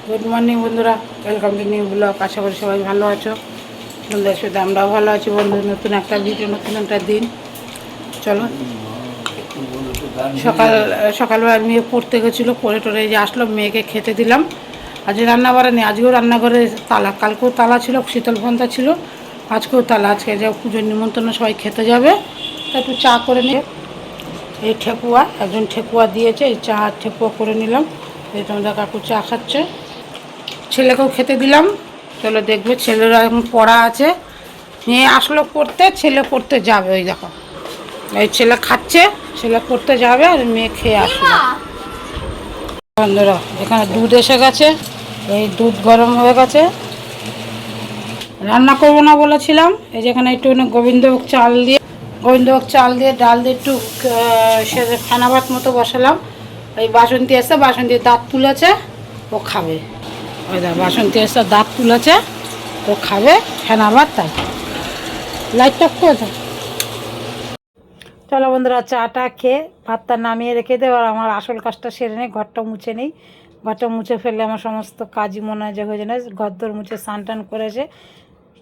Good morning বন্ধুরা, welcome to new blog. আশা করি সবাই ভালো আছো। বন্ধুদের সাথে আমরাও ভালো আছি। বন্ধু নতুন একটা ভিডিও, নতুন একটা দিন। চলো, সকালবেলা মেয়ে পড়তে গেছিলো, পড়ে টরে যে আসলো, মেয়েকে খেতে দিলাম। আজকে রান্নাবাড়া নেই, আজকেও রান্নাঘরে তালা, কালকেও তালা ছিল, শীতল ফন্তা ছিল, আজকেও তালা। আজকে যা পুজোর নিমন্ত্রণ, সবাই খেতে যাবে, তা একটু চা করে নিয়ে এই ঠেকুয়া, একজন ঠেকুয়া দিয়েছে, এই চা ঠেকুয়া করে নিলাম। এই তোমাদের কাকু চা খাচ্ছে, ছেলেকেও খেতে দিলাম। চলো দেখবে, ছেলেরা এখন পড়া আছে, মেয়ে আসলো পড়তে, ছেলে পড়তে যাবে। ওই দেখো, এই ছেলে খাচ্ছে, ছেলে পড়তে যাবে আর মেয়ে খেয়ে আসলো। বন্ধুরা, এখানে দুধ এসে গেছে, এই দুধ গরম হয়ে গেছে। রান্না করবো না বলেছিলাম, এই যেখানে একটু গোবিন্দভোগ চাল দিয়ে ডাল দিয়ে একটু সে ফেনা ভাত মতো বসালাম। এই বাসন্তী এসে, বাসন্তী দাঁত তুলেছে, ও খাবে। ওই দেখ, বাসন্তী এসে দাঁত তুলেছে, ও খাবে ফেনা ভাত। তাই লাইট অফ করে দাও। চলো বন্ধুরা, চাটা খেয়ে ভাতটা নামিয়ে রেখে দেবো, আর আমার আসল কাজটা সেরে নেই, ঘরটা মুছে নেই। ঘরটা মুছে ফেললে আমার সমস্ত কাজই মনে হয় যে হয়ে যায় না। ঘরদোর মুছে স্নান টান করেছে,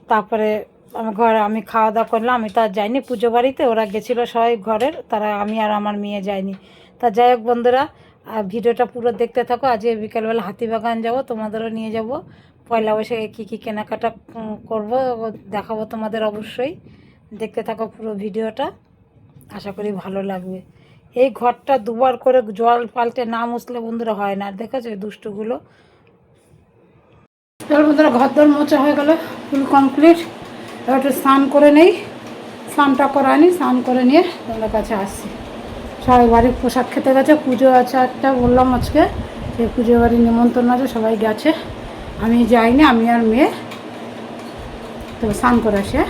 তারপরে আমি খাওয়া দাওয়া করলাম। আমি তো আর যাইনি পুজো বাড়িতে, ওরা গেছিলো সবাই ঘরের, তারা, আমি আর আমার মেয়ে যাইনি। তা যাই হোক বন্ধুরা, ভিডিওটা পুরো দেখতে থাকো। আজকে বিকালবেলা হাতিবাগান যাব, তোমাদেরও নিয়ে যাব। পয়লা বৈশাখে কী কী কেনাকাটা করব দেখাবো তোমাদের, অবশ্যই দেখতে থাকো পুরো ভিডিওটা, আশা করি ভালো লাগবে। এই ঘরটা দুবার করে জল পাল্টে না মুছলে বন্ধুরা হয় না। আর দেখেছো দুষ্টুগুলো। চল বন্ধুরা, ঘর দর মোছা হয়ে গেল, ফুল কমপ্লিট। এবার একটু স্নান করে নেই, স্নানটা করানি, স্নান করে নিয়ে তোমাদের কাছে আসছি। সবাই বাড়ির প্রসাদ খেতে গেছে, পুজো আছে একটা বললাম আজকে, সেই পুজো বাড়ির নিমন্ত্রণ আছে, সবাই গেছে, আমি যাইনি, আমি আর মেয়ে। তো স্নান করে আসে,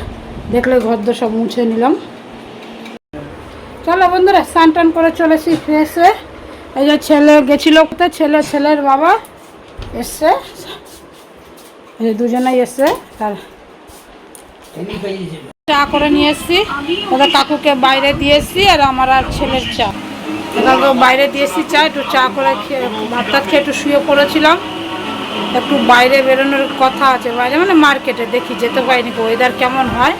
দেখলে ঘর দর সব মুছে নিলাম। চলো বন্ধুরা, স্নান টান করে চলেছি ফ্রেশ হয়ে। এই যে ছেলে গেছিলো কোথায়, ছেলের বাবা এসছে, এই দুজনেই এসছে। তার চা করে নিয়ে এসছি, ওদের কাকুকে বাইরে দিয়ে এসছি, আর আমার আর ছেলের চা, কাকুকে বাইরে দিয়ে এসছি চা। একটু চা করে খেয়ে ভাত টাত খেয়ে একটু শুয়ে পড়েছিলাম। একটু বাইরে বেরোনোর কথা আছে, বাইরে মানে মার্কেটে, দেখি যেতে পারিনি, ওয়েদার কেমন হয়।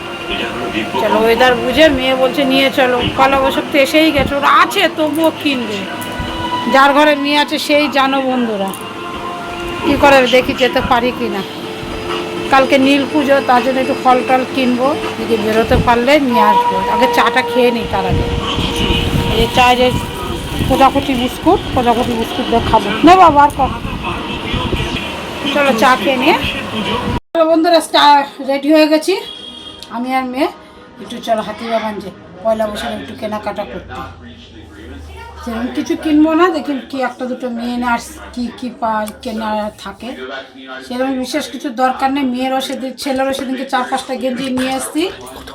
চলো ওয়েদার বুঝে, মেয়ে বলছে নিয়ে চলো, পয়লা বৈশাখ তো এসেই গেছে, ওরা আছে তবুও কিনবে, যার ঘরে মেয়ে আছে সেই জানো বন্ধুরা, কী করে দেখি যেতে পারি কি না। কালকে নীল পুজো, তার জন্য একটু ফল টল কিনবো, দেখি বেরোতে পারলে নিয়ে আসবো। আগে চাটা খেয়ে নিই তার আগে। এই চা, যে কোজাকুটি বিস্কুট দিয়ে খাবো, না বাবা আর কর। চলো চা খেয়ে নিয়ে, চলো বন্ধুরা, চা রেডি হয়ে গেছি আমি আর মেয়ে। একটু চলো হাতিবাগান যে পয়লা বৈশাখে একটু কেনাকাটা করতে। সেরকম কিছু কিনবো না, দেখি কি একটা দুটো মেয়ে না কী কেনা থাকে, সেরকম বিশেষ কিছু দরকার নেই। মেয়েরও সেদিন, ছেলেরও সেদিনকে 4-5টা গেঞ্জি নিয়ে এসছি।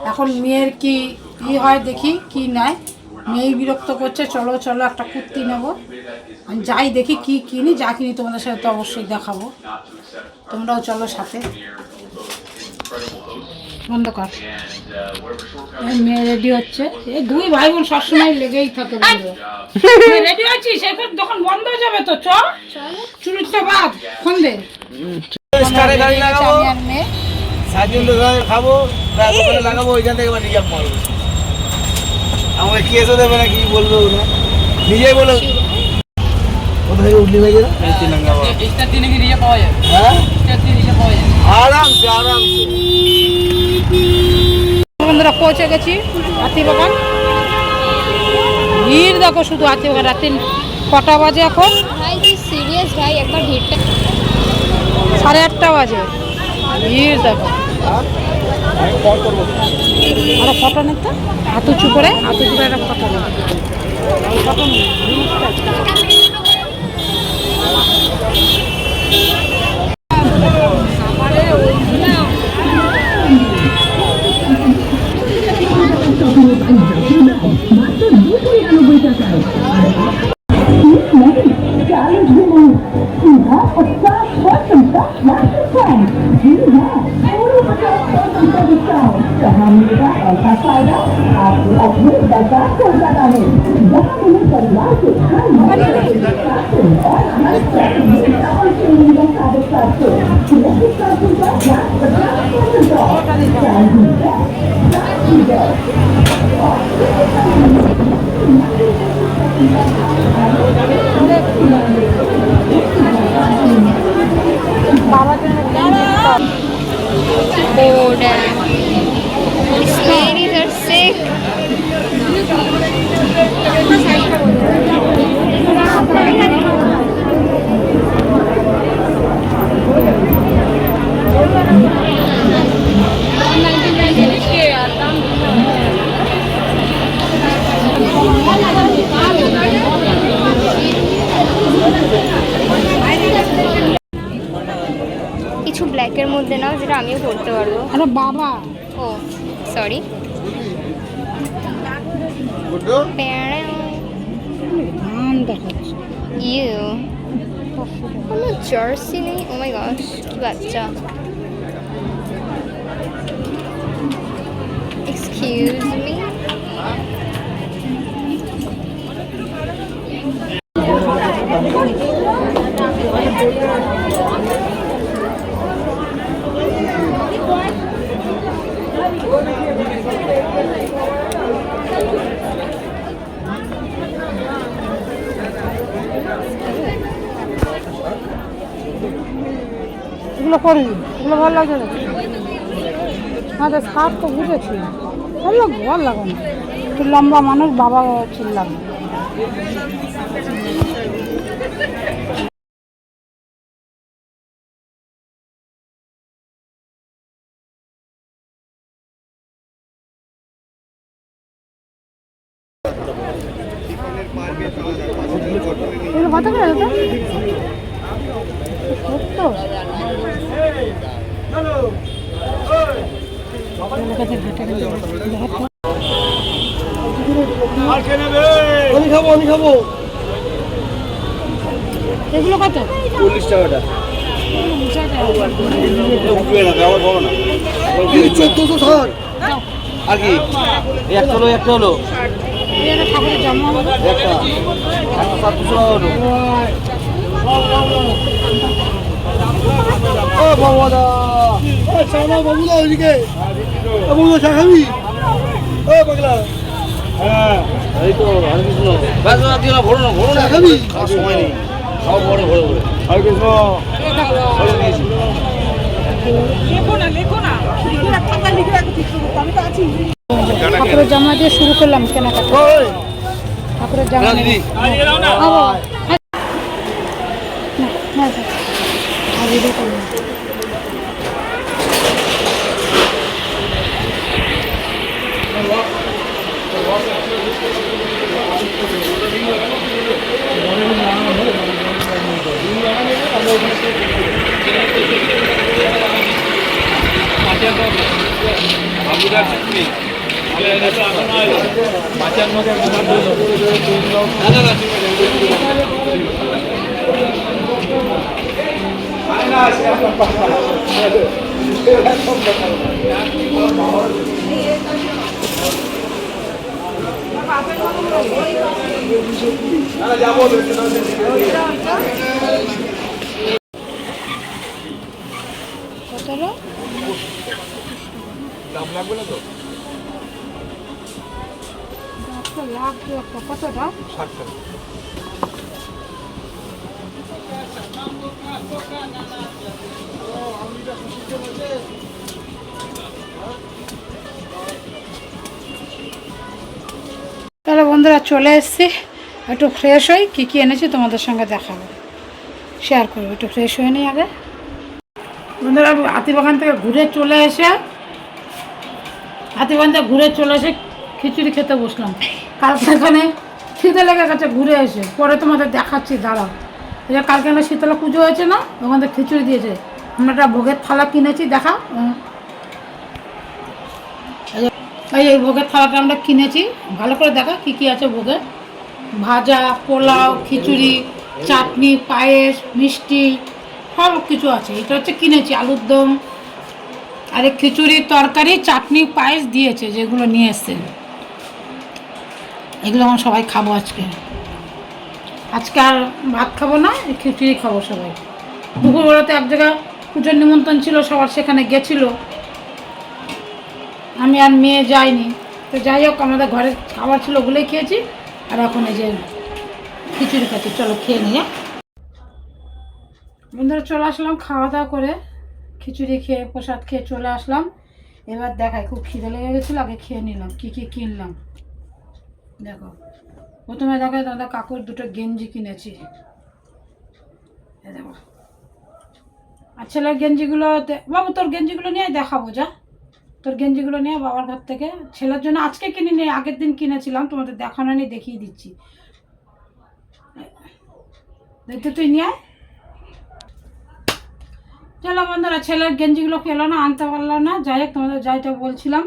এখন মেয়ের কি হয় দেখি কি নেয়, মেয়েই বিরক্ত করছে। চলো একটা কুর্তি নেবো, আমি যাই দেখি কি কিনি, যা কিনি তোমাদের সাথে তো অবশ্যই দেখাবো, তোমরাও চলো সাথে। বন্ধ কর। মেয়ে রেডি হচ্ছে, এই দুই ভাই বোন সবসময় লেগেই থাকে। রেডি হচ্ছিস, এখন যখন বন্ধ হয়ে যাবে তো চুরিটা বাদ ফোন দে। খাবো লাগাবো, ওইখান থেকে রিজার্ভ করবো। আমাকে কেসও দেবে না, কি বলবো না, নিজেই বলো কোথায় উঠলি ভাই, আরামসে বন্ধুরা পৌঁছে গেছি হাতিবাগান। ভিড় দেখো শুধু হাতিবাগান। রাত্রি কটা বাজে এখন? সিরিয়াস ভাই, একবার ভিড়টা 8:30 বাজে। ভিড় দেখো। আরো ফটো নিতে, হাত উঁচু করে একটা ফটো বাবার জন্য Oh damn. These ladies are sick. কিছু ব্ল্যাকের মধ্যে নাও যেটা আমিও পড়তে পারবো। আরে বাবা ও সরি। ধান দেখাচ্ছে। ইউ কোনো জার্সি নেই। ও মাই গড কি বাচ্চা। Excuse me. এগুলো করি, এগুলো ভালো লাগে না। হ্যাঁ তো স্কার্ট তো বুঝেছি, ভালো লাগবে, ভালো লাগে না। একটু লম্বা মানুষ, বাবা চিল্লাম। এগুলো কত করে দাদা? সত্তর? আমি খাবো, আমি খাবো। এগুলো কত? 40 টাকাটা। 1460। আর কি একটা হলো, একটা হলো ঠাকুরের জন্ম একটা 700 হলো। ও বাবাদা, ও চানা বাবুদা ওইদিকে, বাবুদা চা খাবি? ও পাগলা, হ্যাঁ এই তো হরে কৃষ্ণ। বাস না দিও না, ভরো না, ভরো না, খাবি? খাওয়ার সময় নেই, খাও পরে ভরে ভরে। হরে কৃষ্ণ ভরে দিয়েছি। ঠাকুরের জামা দিয়ে শুরু করলাম কেনাকাটা। ঠাকুরের জামা দিদি কতটা? দাম লাগবে না তো? লাগবে একটা। কতটা? 60 টাকা। তাহলে বন্ধুরা চলে এসেছি, একটু ফ্রেশ হই, কী কী এনেছি তোমাদের সঙ্গে দেখাবো, শেয়ার করবো। একটু ফ্রেশ হয়ে নিই আগে। বন্ধুরা হাতিবাগান থেকে ঘুরে চলে এসে খিচুড়ি খেতে বসলাম। কালকে এখানে খিদে লেগে গেছে ঘুরে এসে, পরে তোমাদের দেখাচ্ছি, দাঁড়াও। এই যে কালকে আমরা শীতলা পুজো হয়েছে না, ওখান থেকে খিচুড়ি দিয়েছে। আমরা একটা ভোগের থালা কিনেছি, দেখা এই ভোগের থালাটা আমরা কিনেছি, ভালো করে দেখা কী কী আছে ভোগে। ভাজা, পোলাও, খিচুড়ি, চাটনি, পায়েস, মিষ্টি, সব কিছু আছে। এটা হচ্ছে কিনেছি আলুর দম, আরে খিচুড়ি, তরকারি, চাটনি, পায়েস দিয়েছে যেগুলো নিয়ে এসছেন। এগুলো আমরা সবাই খাবো আজকে। আজকে আর ভাত খাবো না, এই খিচুড়ি খাবো সবাই। দুপুরবেলাতে এক জায়গায় পুজোর নিমন্ত্রণ ছিল, সবার সেখানে গেছিলো, আমি আর মেয়ে যাইনি। তো যাই হোক, আমাদের ঘরে খাবার ছিল ওগুলোই খেয়েছি। আর এখন এই যে খিচুড়ি খাচ্ছি, চলো খেয়ে নিই। বন্ধুরা চলে আসলাম খাওয়া দাওয়া করে, খিচুড়ি খেয়ে প্রসাদ খেয়ে চলে আসলাম। এবার দেখাই, খুব খিদে লেগে গেছিলো, আগে খেয়ে নিলাম। কী কী কিনলাম দেখো। প্রথমে দেখাই, দাদা কাকুর দুটো গেঞ্জি কিনেছি, দেখো। আর ছেলের গেঞ্জিগুলো, বাবু তোর গেঞ্জিগুলো নিয়ে দেখাবো, যা তোর গেঞ্জিগুলো নিয়ে বাবার ঘর থেকে। ছেলের জন্য আজকে কিনে নিয়ে, আগের দিন কিনেছিলাম, তোমাদের দেখানো নিয়ে দেখিয়ে দিচ্ছি। দেখতে তুই নিয়ে চলো বন্ধুরা। ছেলের গেঞ্জিগুলো পেলো না, আনতে পারলো না। যাই হোক, তোমাদের যাইটা বলছিলাম,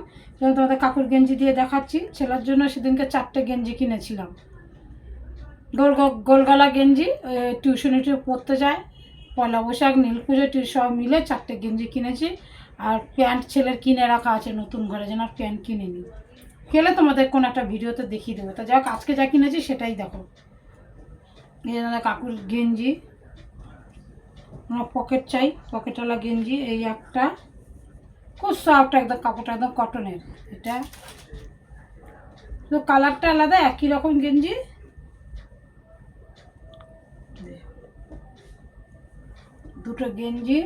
তোমাদের কাকুর গেঞ্জি দিয়ে দেখাচ্ছি। ছেলের জন্য সেদিনকে 4টে গেঞ্জি কিনেছিলাম, গোলগলা গেঞ্জি। টিউশনে পড়তে যায়, পয়লা বৈশাখ, নীল পুজো, সব মিলে 4টে গেঞ্জি কিনেছি। আর প্যান্ট ছেলের কিনে রাখা আছে নতুন ঘরে, যেন আর প্যান্ট কিনে নিই। খেলে তোমাদের কোনো একটা ভিডিওতে দেখিয়ে দেবো। তা যাই হোক, আজকে যা কিনেছি সেটাই দেখো। এই কাকুর গেঞ্জি, আমার পকেট চাই, পকেটওয়ালা গেঞ্জি। এই একটা খুব সফট, একদম কাপড়টা একদম কটনের। এটা তো কালারটা আলাদা, একই রকম গেঞ্জি। দুটো গেঞ্জি।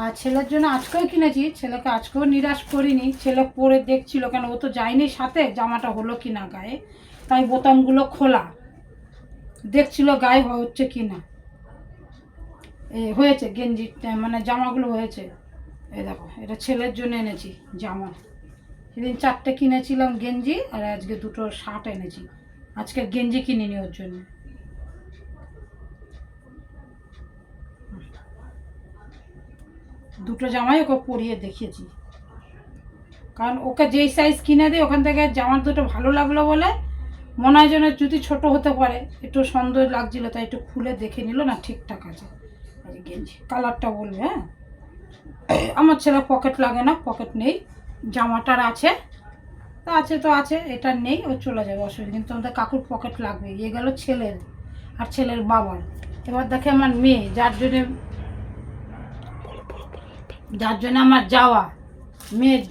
আর ছেলের জন্য আজকেও কিনেছি, ছেলেকে আজকেও নিরাশ করিনি। ছেলে পরে দেখছিল, কেন ও তো যায়নি সাথে, জামাটা হলো কি না গায়ে, তাই বোতামগুলো খোলা দেখছিল গায়ে হচ্ছে কি না। হয়েছে গেঞ্জি, মানে জামাগুলো হয়েছে। এই দেখো, এটা ছেলের জন্য এনেছি জামা। সেদিন 4টে কিনেছিলাম গেঞ্জি, আর আজকে দুটো শার্ট এনেছি। আজকে গেঞ্জি কিনিনি ওর জন্য। দুটো জামাই ওকে পরিয়ে দেখিয়েছি, কারণ ওকে যেই সাইজ কিনে দিই ওখান থেকে জামার দুটো ভালো লাগলো বলে মনে হয় যেন যদি ছোট হতে পারে, একটু সুন্দর লাগছিল, তাই একটু খুলে দেখে নিল, না ঠিকঠাক আছে। গেঞ্জি কালারটা বলবে। হ্যাঁ, আমার ছেলে পকেট লাগে না, পকেট নেই। জামাটার আছে, তা আছে তো আছে, এটা নেই, ও চলে যাবে, অসুবিধা। কিন্তু আমাদের কাকুর পকেট লাগবে। ইয়ে গেল ছেলের আর ছেলের বাবার। এবার দেখে আমার মেয়ে, যার জন্য আমার যাওয়া, মেয়ের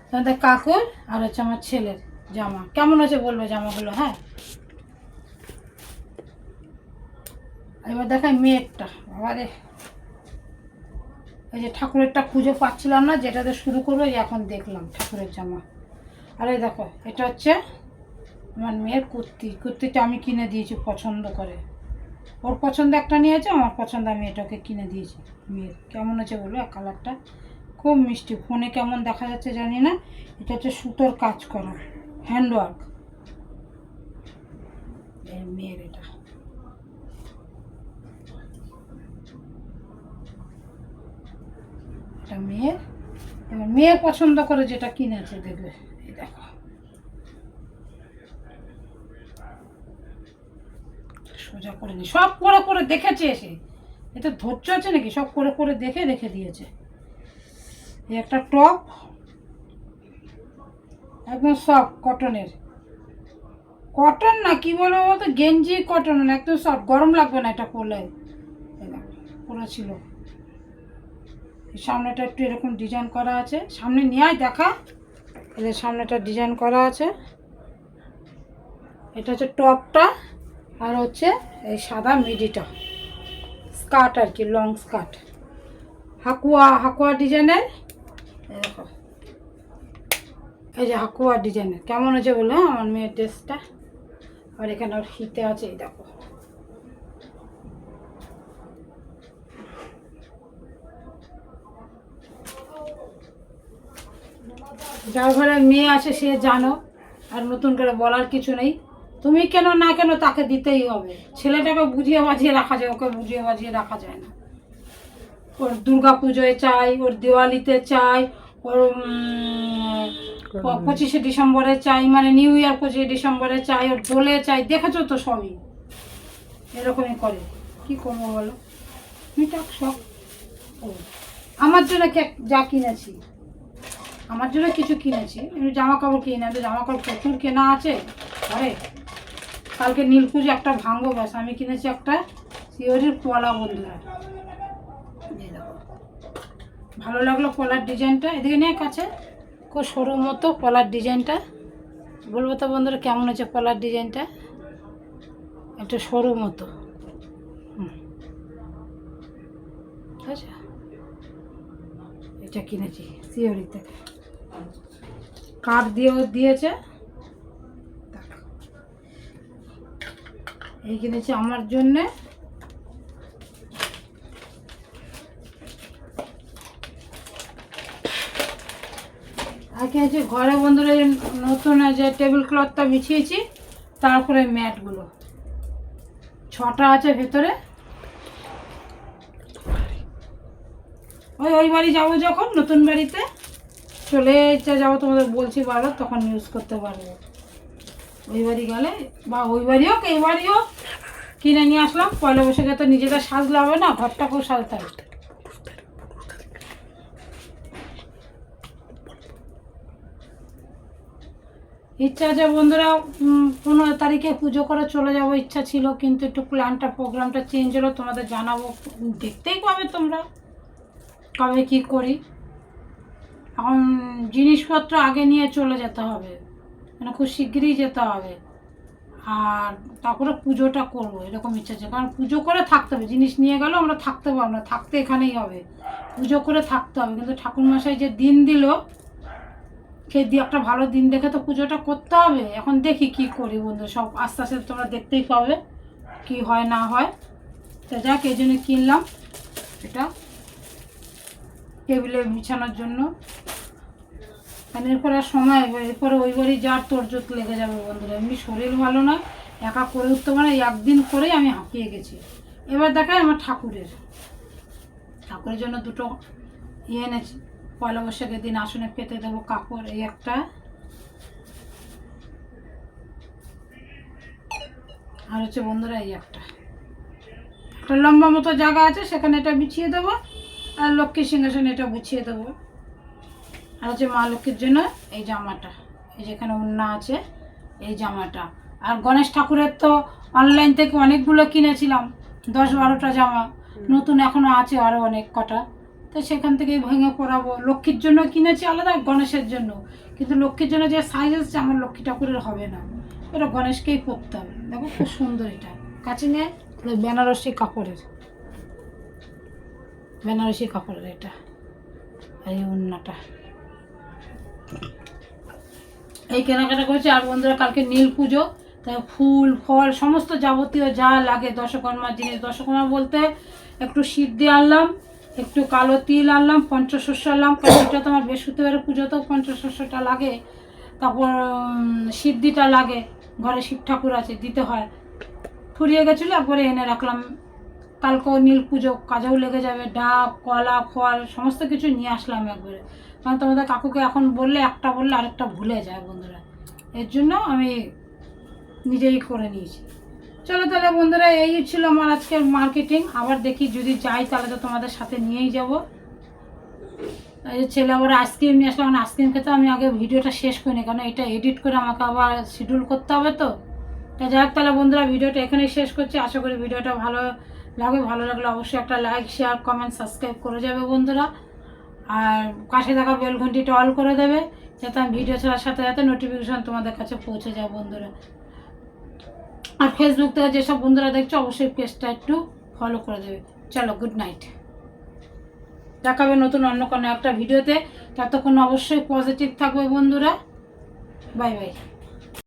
তোমাদের কাকুর আর হচ্ছে আমার ছেলের জামা। কেমন আছে বলবে জামাগুলো। হ্যাঁ, এবার দেখায় মেয়েরটা। বাবারে, এই যে ঠাকুরেরটা খুঁজে পাচ্ছিলাম না, যেটাতে শুরু করবো, এখন দেখলাম ঠাকুরের জামা। আর এই দেখো, এটা হচ্ছে আমার মেয়ের কুর্তিটা আমি কিনে দিয়েছি পছন্দ করে। ওর পছন্দ একটা নিয়েছে, আমার পছন্দ আমি এটাকে কিনে দিয়েছি মেয়ের। কেমন আছে বলো, কালারটা খুব মিষ্টি। ফোনে কেমন দেখা যাচ্ছে জানি না। এটা হচ্ছে সুতোর কাজ করা, হ্যান্ডওয়ার্ক। মেয়ের এটা মেয়ের। এবার মেয়ে পছন্দ করে যেটা কিনেছে, দেখবে। এই দেখো, সোজা করে নি, সব করে করে দেখেছে এসে। এটা ধৈর্য আছে নাকি, সব করে করে দেখে রেখে দিয়েছে। এই একটা টপ, একদম সফট কটনের। কটন না, কি বলবো বলতো, গেঞ্জি কটন না, একদম সফট, গরম লাগবে না এটা পরলে। পরেছিল। সামনেটা একটু এরকম ডিজাইন করা আছে, সামনে নিয়ে দেখা। এদের সামনেটা ডিজাইন করা আছে। এটা হচ্ছে টপটা, আর হচ্ছে এই সাদা মিডিটা, স্কার্ট আর কি, লং স্কার্ট, হাকুয়া ডিজাইনের। দেখো, এই যে হাকুয়া ডিজাইনের। কেমন আছে বলো আমার মেয়ের ড্রেসটা। আর এখানে ওর হিতে আছে, এই দেখো। যার ঘরে মেয়ে আছে সে জানো, আর নতুন করে বলার কিছু নেই। তুমি কেন না কেন তাকে দিতেই হবে। ছেলেটাকে বুঝিয়ে বাজিয়ে রাখা যায়, ওকে বুঝিয়ে বাজিয়ে রাখা যায় না। ওর দুর্গা পুজোয় চাই, ওর দিওয়ালিতে চাই, ওর 25শে ডিসেম্বরে চাই, মানে নিউ ইয়ার 25শে ডিসেম্বরে চাই, ওর দোলে চাই। দেখেছো তো সবই এরকমই করে। কি করবো বলো, মিটাক সব। ও আমার জন্য যা কিনেছি, আমার জন্য কিছু কিনেছি, এমনি জামা কাপড় কিনে, জামা কাপড় প্রচুর কেনা আছে ঘরে। কালকে নীল পুজো একটা ভাঙবো, ব্যাস। আমি কিনেছি একটা শিওরির পলা বন্ধুরা, এই দেখো ভালো লাগলো পলার ডিজাইনটা। এদিকে নিয়ে কাছে খুব সরু মতো পলার ডিজাইনটা, বলবো তো বন্ধুরা কেমন হচ্ছে পলার ডিজাইনটা, একটু সরু মতো। আচ্ছা এটা কিনেছি শিওরি থেকে, কাঠ দিয়েও দিয়েছে। এই কিনেছি আমার জন্যে। আর কিনেছি ঘরে বন্ধুরা নতুন যে টেবিল ক্লথটা বিছিয়েছি, তারপরে ম্যাটগুলো 6টা আছে ভেতরে। ওই বাড়ি যাবো যখন, নতুন বাড়িতে চলে যাবো, তোমাদের বলছি বারবার, তখন ইউজ করতে পারবো। ওই বাড়ি গেলে বা ওই বাড়ি হোক এই বাড়ি হোক কিনে নিয়ে আসলাম। পয়লা বৈশাখে তো নিজেদের সাজলে হবে না, ঘরটাকেও সাজতে হবে। ইচ্ছা আছে বন্ধুরা 15 তারিখে পুজো করে চলে যাব, ইচ্ছা ছিল, কিন্তু একটু প্রোগ্রামটা চেঞ্জ হলো, তোমাদের জানাবো, দেখতেই পাবে তোমরা কবে কি করি। এখন জিনিসপত্র আগে নিয়ে চলে যেতে হবে, মানে খুব শিগগিরই যেতে হবে, আর তারপরে পুজোটা করবো এরকম ইচ্ছা আছে। কারণ পুজো করে থাকতে হবে, জিনিস নিয়ে গেলেও আমরা থাকতে পারবো না, থাকতে এখানেই হবে, পুজো করে থাকতে হবে। কিন্তু ঠাকুরমশাই যে দিন দিল, সেই দিয়ে একটা ভালো দিন দেখে তো পুজোটা করতে হবে। এখন দেখি কি করি বন্ধু, সব আস্তে আস্তে তোমরা দেখতেই পাবে কি হয় না হয়। তো যাক, এই জন্য কিনলাম এটা টেবিলে বিছানোর জন্য। কারণ এরপরে আর সময়, এরপরে ওই বাড়ি যার তোরজোর লেগে যাবে বন্ধুরা। এমনি শরীর ভালো না, একা করে উঠতে পারে, একদিন করেই আমি হাঁপিয়ে গেছি। এবার দেখায় আমার ঠাকুরের জন্য দুটো এনেছি, পয়লা বৈশাখের দিন আসনে পেতে দেবো কাপড়। এই একটা, আর হচ্ছে বন্ধুরা এই একটা লম্বা মতো জায়গা আছে, সেখানে এটা বিছিয়ে দেবো, আর লক্ষ্মী সিংহাসনে এটা গুছিয়ে দেবো। আর হচ্ছে মা লক্ষ্মীর জন্য এই জামাটা, এই যেখানে ওড়না আছে এই জামাটা। আর গণেশ ঠাকুরের তো অনলাইন থেকে অনেকগুলো কিনেছিলাম, 10-12টা জামা, নতুন এখনও আছে আরও অনেক কটা, তো সেখান থেকেই ভেঙে পরাবো। লক্ষ্মীর জন্য কিনেছি আলাদা, গণেশের জন্য, কিন্তু লক্ষ্মীর জন্য যে সাইজ এসেছে আমার লক্ষ্মী ঠাকুরের হবে না, এটা গণেশকেই পরতে হবে। দেখো খুব সুন্দর, এটা কাছে নিয়ে বেনারসি কাপড়ের, এটা। আর এই ওড়নাটা, এই কেনাকাটা করেছি। আর বন্ধুরা কালকে নীল পুজো, তাই ফুল ফল সমস্ত যাবতীয় যা লাগে দশকর্মার জিনিস, দশকর্মা বলতে একটু সিদ্ধি আনলাম, একটু কালো তিল আনলাম, পঞ্চশস্য আনলাম, কারণ এটা তো আমার বৃহস্পতিবারের পুজোতেও পঞ্চশস্যটা লাগে, তারপর সিদ্ধিটা লাগে, ঘরে শিব ঠাকুর আছে, দিতে হয়। ফুরিয়ে গেছিলো, একবারে এনে রাখলাম। কালকেও নীল পুজো, কাজেও লেগে যাবে, ডাব কলা ফল সমস্ত কিছু নিয়ে আসলাম একবারে। কারণ তোমাদের কাকুকে এখন বললে, একটা বললে আরেকটা ভুলে যায় বন্ধুরা, এর জন্য আমি নিজেই করে নিয়েছি। চলো তাহলে বন্ধুরা, এই ছিল আমার আজকের মার্কেটিং। আবার দেখি যদি যাই তাহলে তো তোমাদের সাথে নিয়েই যাব। এই যে ছেলে আবার আইসক্রিম নিয়ে আসলাম, আইসক্রিম খেতে আমি আগে ভিডিওটা শেষ করিনি, কারণ এটা এডিট করে আমাকে আবার শিডিউল করতে হবে। তো যাই হোক তাহলে বন্ধুরা, ভিডিওটা এখানেই শেষ করছি। আশা করি ভিডিওটা ভালো লাগলে অবশ্যই একটা লাইক শেয়ার কমেন্ট সাবস্ক্রাইব করে যাবে বন্ধুরা। আর পাশে থাকা বেল ঘন্টিটা অল করে দেবে, যাতে আমি ভিডিও ছাড়ার সাথে সাথে নোটিফিকেশান তোমাদের কাছে পৌঁছে যায় বন্ধুরা। আর ফেসবুক থেকে যেসব বন্ধুরা দেখছো অবশ্যই পেজটা একটু ফলো করে দেবে। চলো, গুড নাইট, দেখাবে নতুন অন্য কোনো একটা ভিডিওতে। ততক্ষণ অবশ্যই পজিটিভ থাকবে বন্ধুরা। Bye bye.